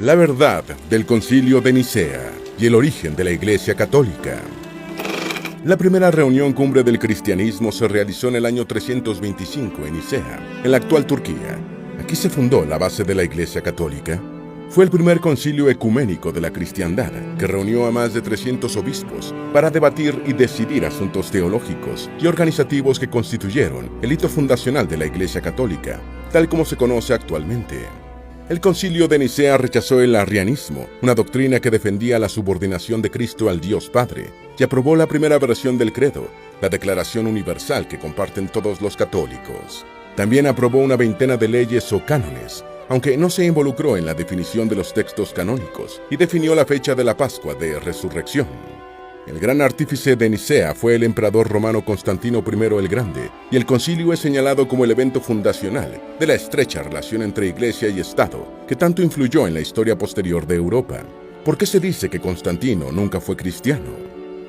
La verdad del Concilio de Nicea y el origen de la Iglesia Católica. La primera reunión cumbre del cristianismo se realizó en el año 325 en Nicea, en la actual Turquía. Aquí se fundó la base de la Iglesia Católica. Fue el primer concilio ecuménico de la cristiandad, que reunió a más de 300 obispos para debatir y decidir asuntos teológicos y organizativos que constituyeron el hito fundacional de la Iglesia Católica, tal como se conoce actualmente. El Concilio de Nicea rechazó el arrianismo, una doctrina que defendía la subordinación de Cristo al Dios Padre, y aprobó la primera versión del credo, la Declaración Universal que comparten todos los católicos. También aprobó una veintena de leyes o cánones, aunque no se involucró en la definición de los textos canónicos, y definió la fecha de la Pascua de Resurrección. El gran artífice de Nicea fue el emperador romano Constantino I el Grande, y el concilio es señalado como el evento fundacional de la estrecha relación entre Iglesia y Estado, que tanto influyó en la historia posterior de Europa. ¿Por qué se dice que Constantino nunca fue cristiano?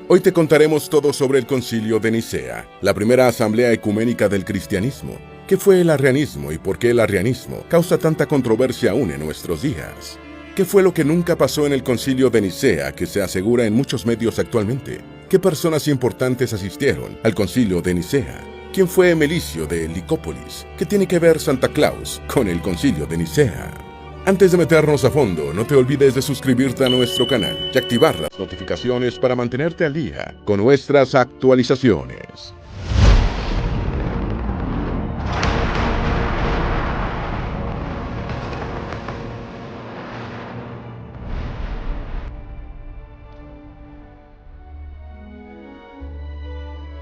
Hoy te contaremos todo sobre el Concilio de Nicea, la primera asamblea ecuménica del cristianismo. ¿Qué fue el arrianismo y por qué el arrianismo causa tanta controversia aún en nuestros días? ¿Qué fue lo que nunca pasó en el Concilio de Nicea que se asegura en muchos medios actualmente? ¿Qué personas importantes asistieron al Concilio de Nicea? ¿Quién fue Melicio de Licópolis? ¿Qué tiene que ver Santa Claus con el Concilio de Nicea? Antes de meternos a fondo, no te olvides de suscribirte a nuestro canal y activar las notificaciones para mantenerte al día con nuestras actualizaciones.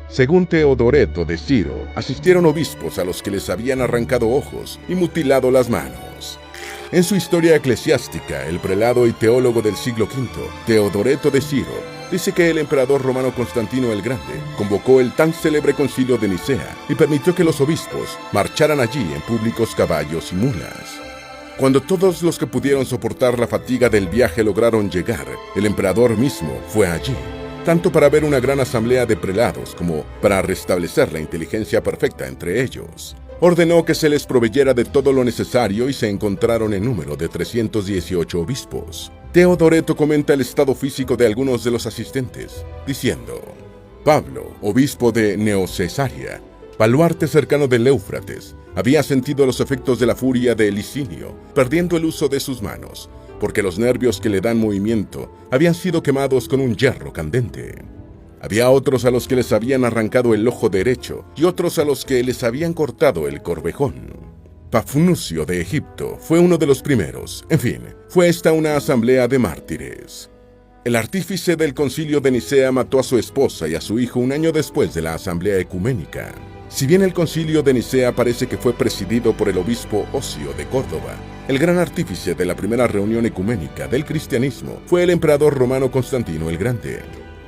Según Teodoreto de Ciro, asistieron obispos a los que les habían arrancado ojos y mutilado las manos. En su historia eclesiástica, el prelado y teólogo del siglo V, Teodoreto de Ciro, dice que el emperador romano Constantino el Grande convocó el tan célebre concilio de Nicea y permitió que los obispos marcharan allí en públicos caballos y mulas. Cuando todos los que pudieron soportar la fatiga del viaje lograron llegar, el emperador mismo fue allí, tanto para ver una gran asamblea de prelados como para restablecer la inteligencia perfecta entre ellos. Ordenó que se les proveyera de todo lo necesario y se encontraron en número de 318 obispos. Teodoreto comenta el estado físico de algunos de los asistentes, diciendo: Pablo, obispo de Neocesarea, baluarte cercano del Éufrates, había sentido los efectos de la furia de Licinio, perdiendo el uso de sus manos, porque los nervios que le dan movimiento habían sido quemados con un hierro candente. Había otros a los que les habían arrancado el ojo derecho y otros a los que les habían cortado el corvejón. Pafnucio de Egipto fue uno de los primeros. En fin, fue esta una asamblea de mártires. El artífice del Concilio de Nicea mató a su esposa y a su hijo un año después de la asamblea ecuménica. Si bien el Concilio de Nicea parece que fue presidido por el obispo Ocio de Córdoba, el gran artífice de la primera reunión ecuménica del cristianismo fue el emperador romano Constantino el Grande.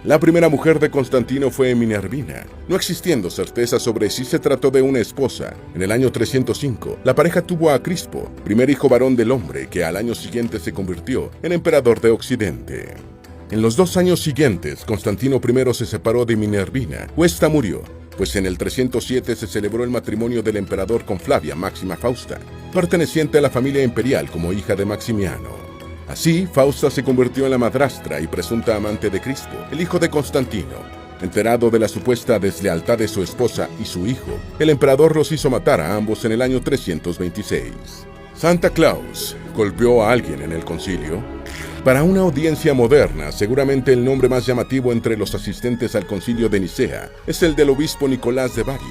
La primera mujer de Constantino fue Minervina, no existiendo certeza sobre si se trató de una esposa. En el año 305, la pareja tuvo a Crispo, primer hijo varón del hombre, que al año siguiente se convirtió en emperador de Occidente. En los 2 años siguientes, Constantino I se separó de Minervina, o ésta murió, pues en el 307 se celebró el matrimonio del emperador con Flavia Máxima Fausta, perteneciente a la familia imperial como hija de Maximiano. Así, Fausta se convirtió en la madrastra y presunta amante de Crispo, el hijo de Constantino. Enterado de la supuesta deslealtad de su esposa y su hijo, el emperador los hizo matar a ambos en el año 326. Santa Claus golpeó a alguien en el concilio. Para una audiencia moderna, seguramente el nombre más llamativo entre los asistentes al Concilio de Nicea es el del obispo Nicolás de Bari,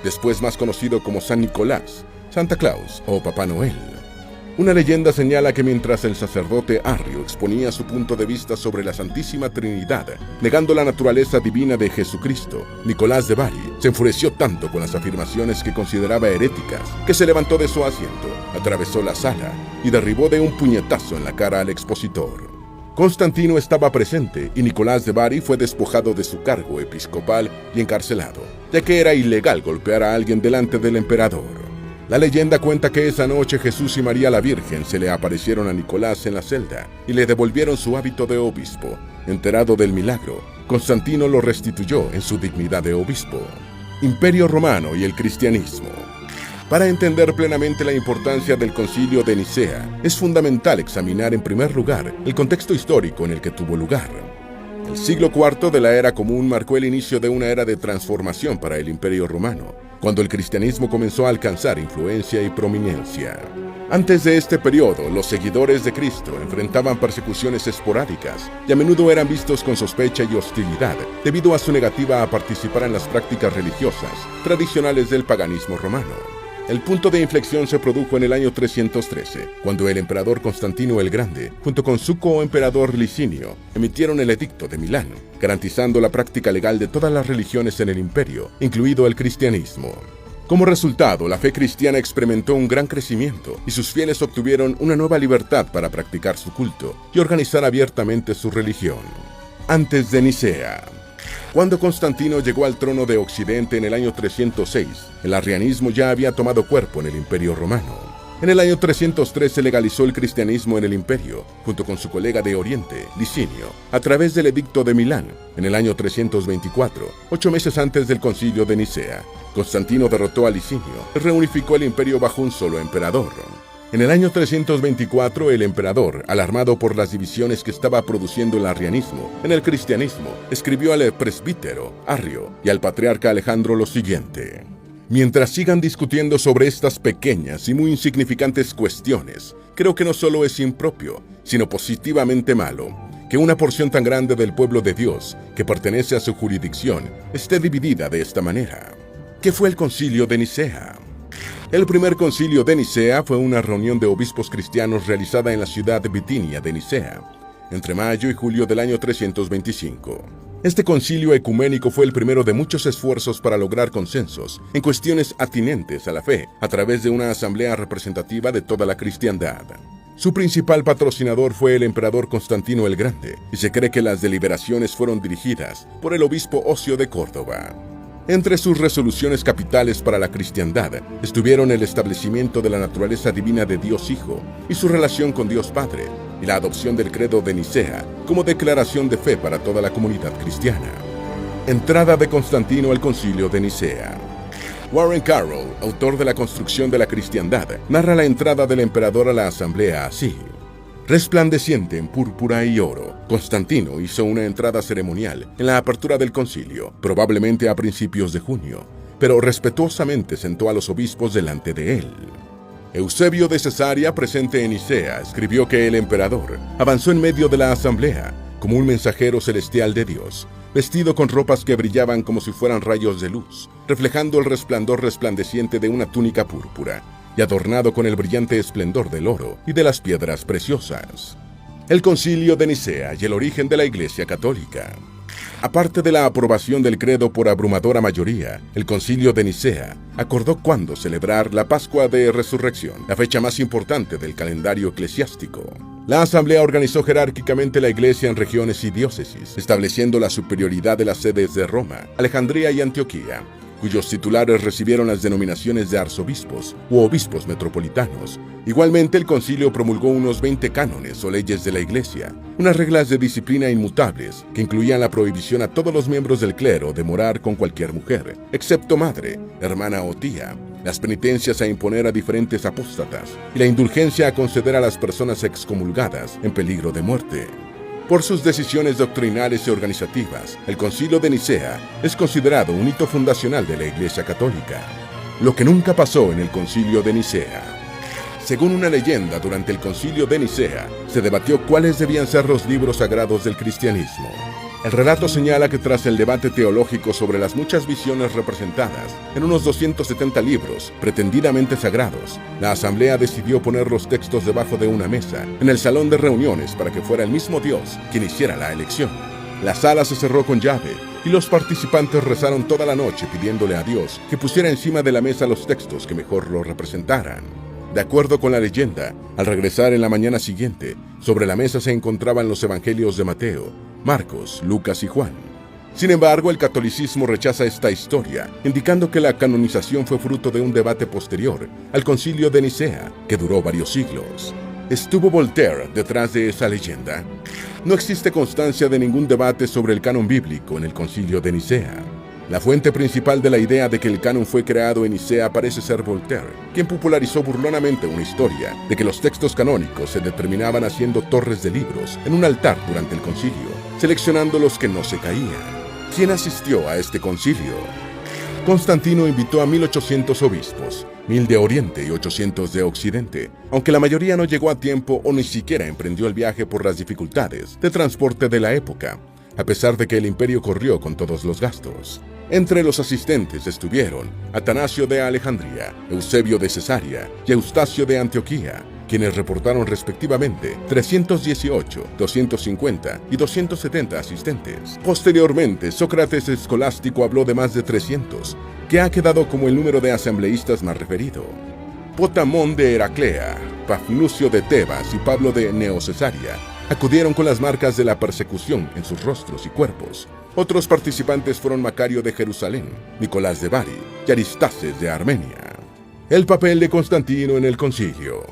después más conocido como San Nicolás, Santa Claus o Papá Noel. Una leyenda señala que mientras el sacerdote Arrio exponía su punto de vista sobre la Santísima Trinidad, negando la naturaleza divina de Jesucristo, Nicolás de Bari se enfureció tanto con las afirmaciones que consideraba heréticas que se levantó de su asiento, atravesó la sala y derribó de un puñetazo en la cara al expositor. Constantino estaba presente y Nicolás de Bari fue despojado de su cargo episcopal y encarcelado, ya que era ilegal golpear a alguien delante del emperador. La leyenda cuenta que esa noche Jesús y María la Virgen se le aparecieron a Nicolás en la celda y le devolvieron su hábito de obispo. Enterado del milagro, Constantino lo restituyó en su dignidad de obispo. Imperio Romano y el cristianismo. Para entender plenamente la importancia del Concilio de Nicea, es fundamental examinar en primer lugar el contexto histórico en el que tuvo lugar. El siglo IV de la Era Común marcó el inicio de una era de transformación para el Imperio Romano, cuando el cristianismo comenzó a alcanzar influencia y prominencia. Antes de este periodo, los seguidores de Cristo enfrentaban persecuciones esporádicas y a menudo eran vistos con sospecha y hostilidad debido a su negativa a participar en las prácticas religiosas tradicionales del paganismo romano. El punto de inflexión se produjo en el año 313, cuando el emperador Constantino el Grande, junto con su coemperador Licinio, emitieron el Edicto de Milán, garantizando la práctica legal de todas las religiones en el imperio, incluido el cristianismo. Como resultado, la fe cristiana experimentó un gran crecimiento y sus fieles obtuvieron una nueva libertad para practicar su culto y organizar abiertamente su religión. Antes de Nicea. Cuando Constantino llegó al trono de Occidente en el año 306, el arrianismo ya había tomado cuerpo en el Imperio Romano. En el año 303 se legalizó el cristianismo en el imperio, junto con su colega de Oriente, Licinio, a través del Edicto de Milán. En el año 324, 8 meses antes del Concilio de Nicea, Constantino derrotó a Licinio y reunificó el imperio bajo un solo emperador. En el año 324, el emperador, alarmado por las divisiones que estaba produciendo el arrianismo en el cristianismo, escribió al presbítero Arrio y al patriarca Alejandro lo siguiente: mientras sigan discutiendo sobre estas pequeñas y muy insignificantes cuestiones, creo que no solo es impropio, sino positivamente malo, que una porción tan grande del pueblo de Dios, que pertenece a su jurisdicción, esté dividida de esta manera. ¿Qué fue el Concilio de Nicea? El primer Concilio de Nicea fue una reunión de obispos cristianos realizada en la ciudad de Bitinia de Nicea, entre mayo y julio del año 325. Este concilio ecuménico fue el primero de muchos esfuerzos para lograr consensos en cuestiones atinentes a la fe, a través de una asamblea representativa de toda la cristiandad. Su principal patrocinador fue el emperador Constantino el Grande, y se cree que las deliberaciones fueron dirigidas por el obispo Ocio de Córdoba. Entre sus resoluciones capitales para la cristiandad estuvieron el establecimiento de la naturaleza divina de Dios Hijo y su relación con Dios Padre, y la adopción del credo de Nicea como declaración de fe para toda la comunidad cristiana. Entrada de Constantino al Concilio de Nicea. Warren Carroll, autor de La construcción de la cristiandad, narra la entrada del emperador a la asamblea así: resplandeciente en púrpura y oro, Constantino hizo una entrada ceremonial en la apertura del concilio, probablemente a principios de junio, pero respetuosamente sentó a los obispos delante de él. Eusebio de Cesarea, presente en Nicea, escribió que el emperador avanzó en medio de la asamblea como un mensajero celestial de Dios, vestido con ropas que brillaban como si fueran rayos de luz, reflejando el resplandor resplandeciente de una túnica púrpura, y adornado con el brillante esplendor del oro y de las piedras preciosas. El Concilio de Nicea y el origen de la Iglesia Católica. Aparte de la aprobación del credo por abrumadora mayoría, el Concilio de Nicea acordó cuándo celebrar la Pascua de Resurrección, la fecha más importante del calendario eclesiástico. La asamblea organizó jerárquicamente la Iglesia en regiones y diócesis, estableciendo la superioridad de las sedes de Roma, Alejandría y Antioquía, cuyos titulares recibieron las denominaciones de arzobispos u obispos metropolitanos. Igualmente, el concilio promulgó unos 20 cánones o leyes de la Iglesia, unas reglas de disciplina inmutables que incluían la prohibición a todos los miembros del clero de morar con cualquier mujer, excepto madre, hermana o tía, las penitencias a imponer a diferentes apóstatas y la indulgencia a conceder a las personas excomulgadas en peligro de muerte. Por sus decisiones doctrinales y organizativas, el Concilio de Nicea es considerado un hito fundacional de la Iglesia Católica, lo que nunca pasó en el Concilio de Nicea. Según una leyenda, durante el Concilio de Nicea se debatió cuáles debían ser los libros sagrados del cristianismo. El relato señala que tras el debate teológico sobre las muchas visiones representadas en unos 270 libros pretendidamente sagrados, la asamblea decidió poner los textos debajo de una mesa en el salón de reuniones para que fuera el mismo Dios quien hiciera la elección. La sala se cerró con llave y los participantes rezaron toda la noche pidiéndole a Dios que pusiera encima de la mesa los textos que mejor lo representaran. De acuerdo con la leyenda, al regresar en la mañana siguiente, sobre la mesa se encontraban los evangelios de Mateo, Marcos, Lucas y Juan. Sin embargo, el catolicismo rechaza esta historia, indicando que la canonización fue fruto de un debate posterior al Concilio de Nicea, que duró varios siglos. ¿Estuvo Voltaire detrás de esa leyenda? No existe constancia de ningún debate sobre el canon bíblico en el Concilio de Nicea. La fuente principal de la idea de que el canon fue creado en Nicea parece ser Voltaire, quien popularizó burlonamente una historia de que los textos canónicos se determinaban haciendo torres de libros en un altar durante el concilio, seleccionando los que no se caían. ¿Quién asistió a este concilio? Constantino invitó a 1800 obispos, 1000 de Oriente y 800 de Occidente, aunque la mayoría no llegó a tiempo o ni siquiera emprendió el viaje por las dificultades de transporte de la época, a pesar de que el imperio corrió con todos los gastos. Entre los asistentes estuvieron Atanasio de Alejandría, Eusebio de Cesarea y Eustacio de Antioquía, quienes reportaron respectivamente 318, 250 y 270 asistentes. Posteriormente, Sócrates Escolástico habló de más de 300, que ha quedado como el número de asambleístas más referido. Potamón de Heraclea, Pafnucio de Tebas y Pablo de Neocesarea acudieron con las marcas de la persecución en sus rostros y cuerpos. Otros participantes fueron Macario de Jerusalén, Nicolás de Bari y Aristaces de Armenia. El papel de Constantino en el concilio.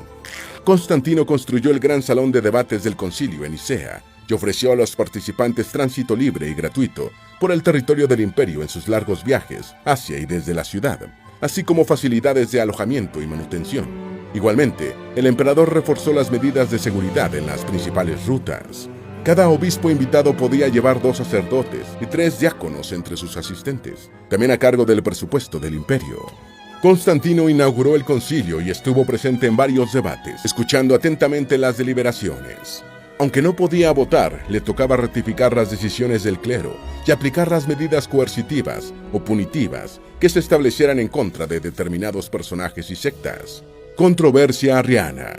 Constantino construyó el gran salón de debates del concilio en Nicea y ofreció a los participantes tránsito libre y gratuito por el territorio del imperio en sus largos viajes hacia y desde la ciudad, así como facilidades de alojamiento y manutención. Igualmente, el emperador reforzó las medidas de seguridad en las principales rutas. Cada obispo invitado podía llevar 2 sacerdotes y 3 diáconos entre sus asistentes, también a cargo del presupuesto del imperio. Constantino inauguró el concilio y estuvo presente en varios debates, escuchando atentamente las deliberaciones. Aunque no podía votar, le tocaba ratificar las decisiones del clero y aplicar las medidas coercitivas o punitivas que se establecieran en contra de determinados personajes y sectas. Controversia arriana.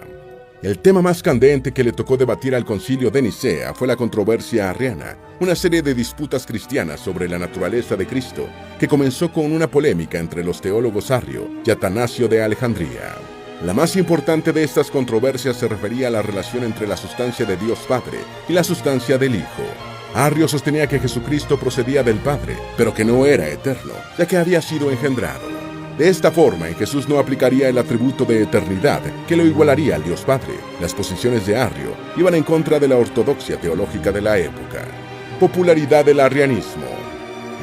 El tema más candente que le tocó debatir al concilio de Nicea fue la controversia arriana, una serie de disputas cristianas sobre la naturaleza de Cristo, que comenzó con una polémica entre los teólogos Arrio y Atanasio de Alejandría. La más importante de estas controversias se refería a la relación entre la sustancia de Dios Padre y la sustancia del Hijo. Arrio sostenía que Jesucristo procedía del Padre, pero que no era eterno, ya que había sido engendrado. De esta forma, en Jesús no aplicaría el atributo de eternidad que lo igualaría al Dios Padre. Las posiciones de Arrio iban en contra de la ortodoxia teológica de la época. Popularidad del arrianismo.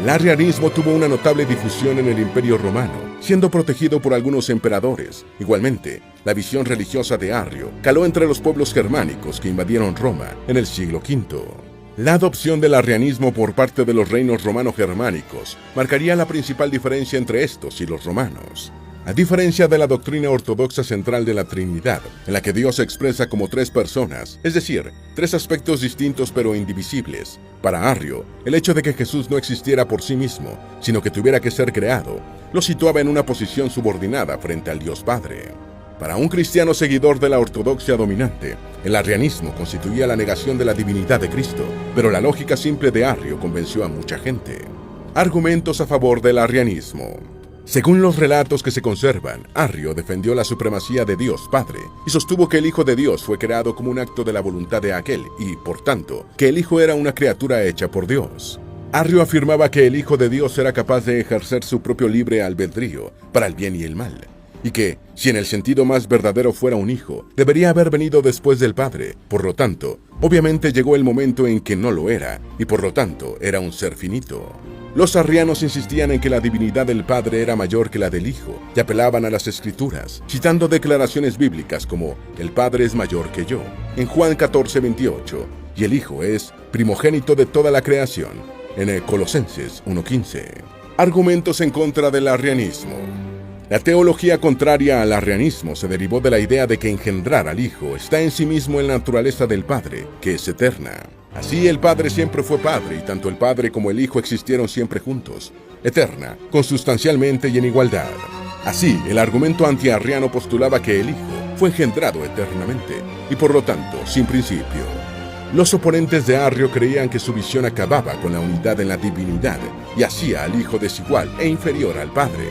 El arrianismo tuvo una notable difusión en el Imperio Romano, siendo protegido por algunos emperadores. Igualmente, la visión religiosa de Arrio caló entre los pueblos germánicos que invadieron Roma en el siglo V. La adopción del arrianismo por parte de los reinos romano-germánicos marcaría la principal diferencia entre estos y los romanos. A diferencia de la doctrina ortodoxa central de la Trinidad, en la que Dios se expresa como 3 personas, es decir, 3 aspectos distintos pero indivisibles, para Arrio, el hecho de que Jesús no existiera por sí mismo, sino que tuviera que ser creado, lo situaba en una posición subordinada frente al Dios Padre. Para un cristiano seguidor de la ortodoxia dominante, el arrianismo constituía la negación de la divinidad de Cristo, pero la lógica simple de Arrio convenció a mucha gente. Argumentos a favor del arrianismo. Según los relatos que se conservan, Arrio defendió la supremacía de Dios Padre y sostuvo que el Hijo de Dios fue creado como un acto de la voluntad de aquel y, por tanto, que el Hijo era una criatura hecha por Dios. Arrio afirmaba que el Hijo de Dios era capaz de ejercer su propio libre albedrío para el bien y el mal, y que, si en el sentido más verdadero fuera un hijo, debería haber venido después del Padre. Por lo tanto, obviamente llegó el momento en que no lo era, y por lo tanto era un ser finito. Los arrianos insistían en que la divinidad del Padre era mayor que la del Hijo, y apelaban a las Escrituras, citando declaraciones bíblicas como «El Padre es mayor que yo», en Juan 14:28, y el Hijo es primogénito de toda la creación, en Colosenses 1:15. Argumentos en contra del arrianismo. La teología contraria al arrianismo se derivó de la idea de que engendrar al Hijo está en sí mismo en la naturaleza del Padre, que es eterna. Así el Padre siempre fue Padre, y tanto el Padre como el Hijo existieron siempre juntos, eterna, consustancialmente y en igualdad. Así, el argumento antiarriano postulaba que el Hijo fue engendrado eternamente, y por lo tanto, sin principio. Los oponentes de Arrio creían que su visión acababa con la unidad en la divinidad, y hacía al Hijo desigual e inferior al Padre.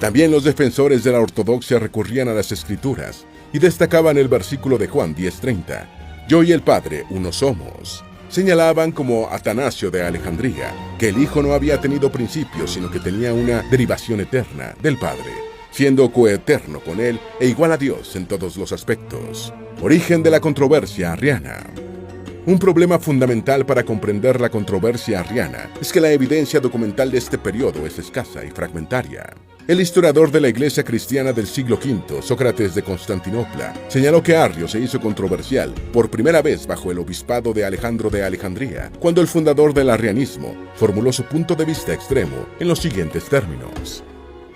También los defensores de la ortodoxia recurrían a las Escrituras y destacaban el versículo de Juan 10:30, «Yo y el Padre uno somos». Señalaban, como Atanasio de Alejandría, que el Hijo no había tenido principio, sino que tenía una derivación eterna del Padre, siendo coeterno con Él e igual a Dios en todos los aspectos. Origen de la controversia arriana. Un problema fundamental para comprender la controversia arriana es que la evidencia documental de este periodo es escasa y fragmentaria. El historiador de la Iglesia cristiana del siglo V, Sócrates de Constantinopla, señaló que Arrio se hizo controversial por primera vez bajo el obispado de Alejandro de Alejandría, cuando el fundador del arrianismo formuló su punto de vista extremo en los siguientes términos.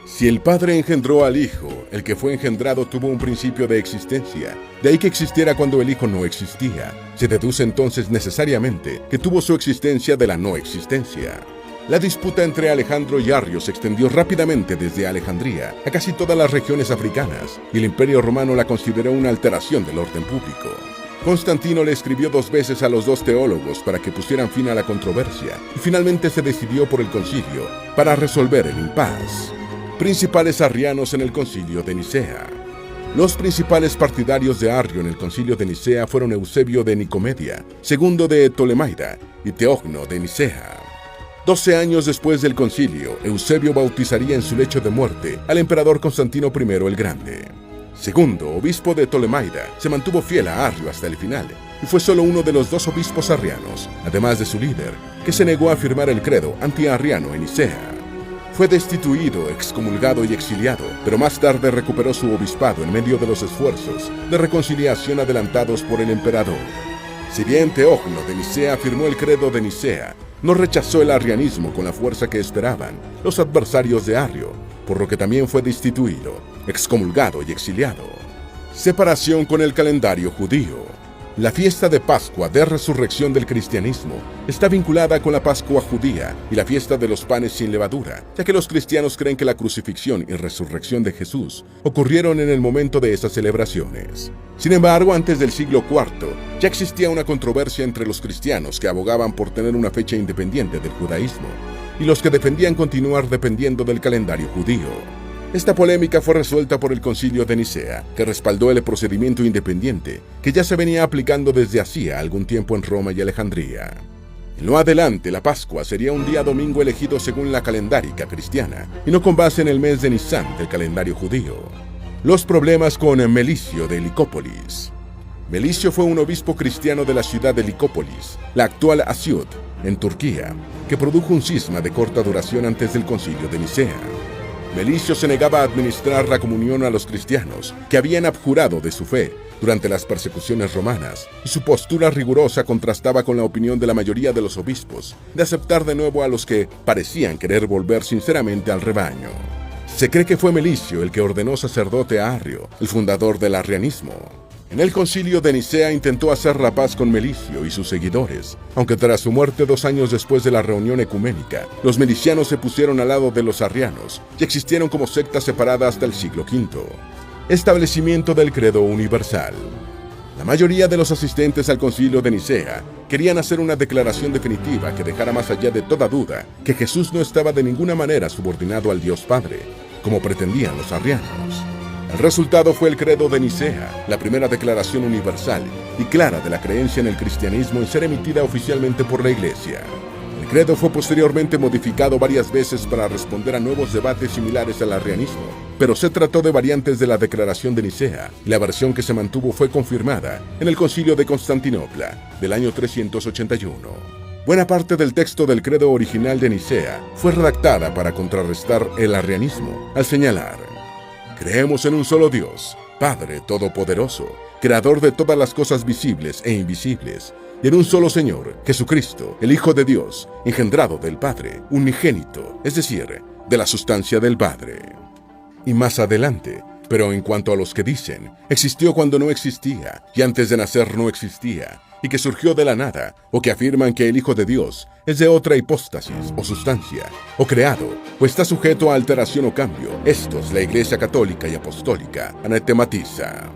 Si el Padre engendró al Hijo, el que fue engendrado tuvo un principio de existencia, de ahí que existiera cuando el Hijo no existía. Se deduce entonces necesariamente que tuvo su existencia de la no existencia. La disputa entre Alejandro y Arrio se extendió rápidamente desde Alejandría a casi todas las regiones africanas, y el Imperio Romano la consideró una alteración del orden público. Constantino le escribió 2 veces a los 2 teólogos para que pusieran fin a la controversia, y finalmente se decidió por el concilio para resolver el impasse. Principales arrianos en el concilio de Nicea. Los principales partidarios de Arrio en el concilio de Nicea fueron Eusebio de Nicomedia, Segundo de Ptolemaida y Teogno de Nicea. 12 años después del concilio, Eusebio bautizaría en su lecho de muerte al emperador Constantino I el Grande. Segundo, obispo de Ptolemaida, se mantuvo fiel a Arrio hasta el final, y fue solo uno de los 2 obispos arrianos, además de su líder, que se negó a firmar el credo anti-arriano en Nicea. Fue destituido, excomulgado y exiliado, pero más tarde recuperó su obispado en medio de los esfuerzos de reconciliación adelantados por el emperador. Si bien Teogno de Nicea firmó el credo de Nicea, no rechazó el arrianismo con la fuerza que esperaban los adversarios de Arrio, por lo que también fue destituido, excomulgado y exiliado. Separación con el calendario judío. La fiesta de Pascua de resurrección del cristianismo está vinculada con la Pascua judía y la fiesta de los panes sin levadura, ya que los cristianos creen que la crucifixión y resurrección de Jesús ocurrieron en el momento de esas celebraciones. Sin embargo, antes del siglo IV, ya existía una controversia entre los cristianos que abogaban por tener una fecha independiente del judaísmo y los que defendían continuar dependiendo del calendario judío. Esta polémica fue resuelta por el Concilio de Nicea, que respaldó el procedimiento independiente que ya se venía aplicando desde hacía algún tiempo en Roma y Alejandría. En lo adelante, la Pascua sería un día domingo elegido según la calendárica cristiana, y no con base en el mes de Nisan del calendario judío. Los problemas con Melicio de Licópolis. Melicio fue un obispo cristiano de la ciudad de Licópolis, la actual Asiut, en Turquía, que produjo un cisma de corta duración antes del Concilio de Nicea. Melicio se negaba a administrar la comunión a los cristianos que habían abjurado de su fe durante las persecuciones romanas, y su postura rigurosa contrastaba con la opinión de la mayoría de los obispos de aceptar de nuevo a los que parecían querer volver sinceramente al rebaño. Se cree que fue Melicio el que ordenó sacerdote a Arrio, el fundador del arrianismo. En el concilio de Nicea intentó hacer la paz con Melicio y sus seguidores, aunque tras su muerte 2 años después de la reunión ecuménica, los melicianos se pusieron al lado de los arrianos y existieron como secta separada hasta el siglo V. Establecimiento del credo universal. La mayoría de los asistentes al concilio de Nicea querían hacer una declaración definitiva que dejara más allá de toda duda que Jesús no estaba de ninguna manera subordinado al Dios Padre, como pretendían los arrianos. El resultado fue el Credo de Nicea, la primera declaración universal y clara de la creencia en el cristianismo en ser emitida oficialmente por la Iglesia. El credo fue posteriormente modificado varias veces para responder a nuevos debates similares al arrianismo, pero se trató de variantes de la Declaración de Nicea, y la versión que se mantuvo fue confirmada en el Concilio de Constantinopla del año 381. Buena parte del texto del credo original de Nicea fue redactada para contrarrestar el arrianismo, al señalar: creemos en un solo Dios, Padre Todopoderoso, Creador de todas las cosas visibles e invisibles, y en un solo Señor, Jesucristo, el Hijo de Dios, engendrado del Padre, unigénito, es decir, de la sustancia del Padre. Y más adelante: pero en cuanto a los que dicen, existió cuando no existía, y antes de nacer no existía, y que surgió de la nada, o que afirman que el Hijo de Dios es de otra hipóstasis o sustancia, o creado, o está sujeto a alteración o cambio, estos la Iglesia Católica y Apostólica anatematiza.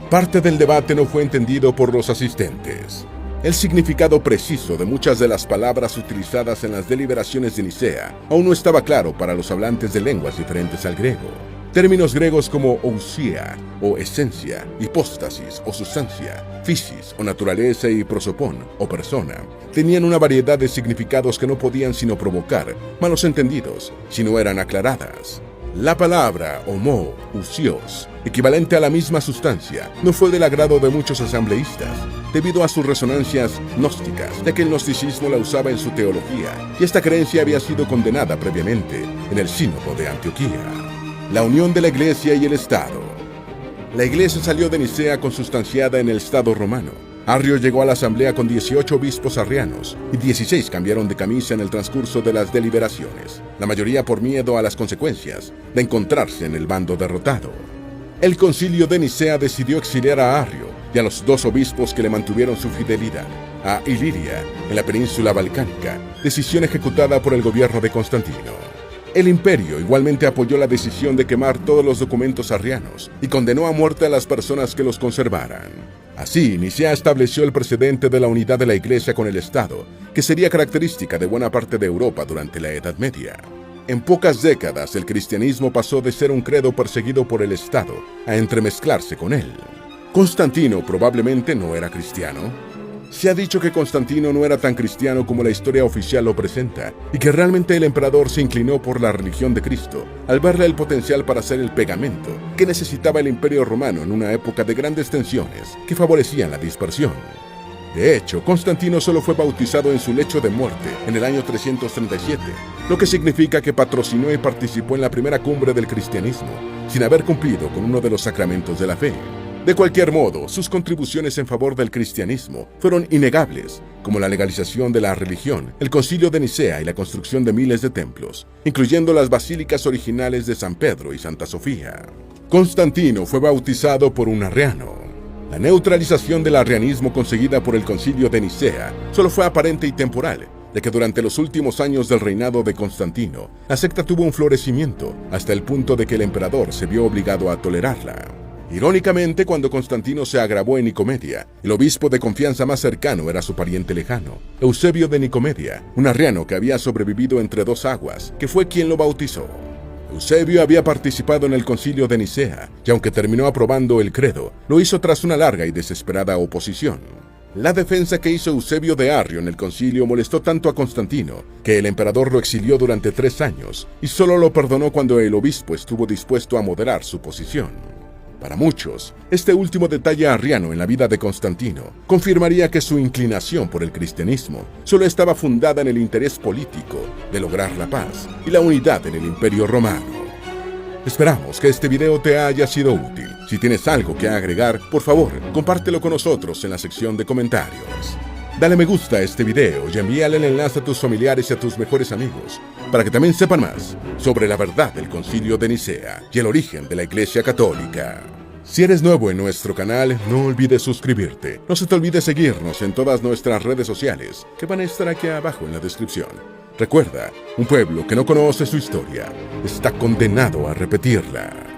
Parte del debate no fue entendido por los asistentes. El significado preciso de muchas de las palabras utilizadas en las deliberaciones de Nicea aún no estaba claro para los hablantes de lenguas diferentes al griego. Términos griegos como ousia o esencia, hipóstasis o sustancia, physis o naturaleza y prosopón o persona tenían una variedad de significados que no podían sino provocar malos entendidos si no eran aclaradas. La palabra homo, usios, equivalente a la misma sustancia, no fue del agrado de muchos asambleístas, debido a sus resonancias gnósticas, ya que el gnosticismo la usaba en su teología, y esta creencia había sido condenada previamente en el Sínodo de Antioquía. La unión de la Iglesia y el Estado. La Iglesia salió de Nicea consustanciada en el Estado romano. Arrio llegó a la asamblea con 18 obispos arrianos y 16 cambiaron de camisa en el transcurso de las deliberaciones, la mayoría por miedo a las consecuencias de encontrarse en el bando derrotado. El concilio de Nicea decidió exiliar a Arrio y a los 2 obispos que le mantuvieron su fidelidad, a Iliria, en la península balcánica, decisión ejecutada por el gobierno de Constantino. El imperio igualmente apoyó la decisión de quemar todos los documentos arrianos y condenó a muerte a las personas que los conservaran. Así, Nicea estableció el precedente de la unidad de la Iglesia con el Estado, que sería característica de buena parte de Europa durante la Edad Media. En pocas décadas, el cristianismo pasó de ser un credo perseguido por el Estado a entremezclarse con él. Constantino probablemente no era cristiano. Se ha dicho que Constantino no era tan cristiano como la historia oficial lo presenta, y que realmente el emperador se inclinó por la religión de Cristo, al verle el potencial para ser el pegamento que necesitaba el Imperio Romano en una época de grandes tensiones que favorecían la dispersión. De hecho, Constantino solo fue bautizado en su lecho de muerte en el año 337, lo que significa que patrocinó y participó en la primera cumbre del cristianismo, sin haber cumplido con uno de los sacramentos de la fe. De cualquier modo, sus contribuciones en favor del cristianismo fueron innegables, como la legalización de la religión, el Concilio de Nicea y la construcción de miles de templos, incluyendo las basílicas originales de San Pedro y Santa Sofía. Constantino fue bautizado por un arriano. La neutralización del arrianismo conseguida por el Concilio de Nicea solo fue aparente y temporal, ya que durante los últimos años del reinado de Constantino, la secta tuvo un florecimiento hasta el punto de que el emperador se vio obligado a tolerarla. Irónicamente, cuando Constantino se agravó en Nicomedia, el obispo de confianza más cercano era su pariente lejano, Eusebio de Nicomedia, un arriano que había sobrevivido entre 2 aguas, que fue quien lo bautizó. Eusebio había participado en el concilio de Nicea, y aunque terminó aprobando el credo, lo hizo tras una larga y desesperada oposición. La defensa que hizo Eusebio de Arrio en el concilio molestó tanto a Constantino, que el emperador lo exilió durante 3 años, y solo lo perdonó cuando el obispo estuvo dispuesto a moderar su posición. Para muchos, este último detalle arriano en la vida de Constantino confirmaría que su inclinación por el cristianismo solo estaba fundada en el interés político de lograr la paz y la unidad en el Imperio Romano. Esperamos que este video te haya sido útil. Si tienes algo que agregar, por favor, compártelo con nosotros en la sección de comentarios. Dale me gusta a este video y envíale el enlace a tus familiares y a tus mejores amigos, para que también sepan más sobre la verdad del Concilio de Nicea y el origen de la Iglesia Católica. Si eres nuevo en nuestro canal, no olvides suscribirte. No se te olvide seguirnos en todas nuestras redes sociales, que van a estar aquí abajo en la descripción. Recuerda, un pueblo que no conoce su historia está condenado a repetirla.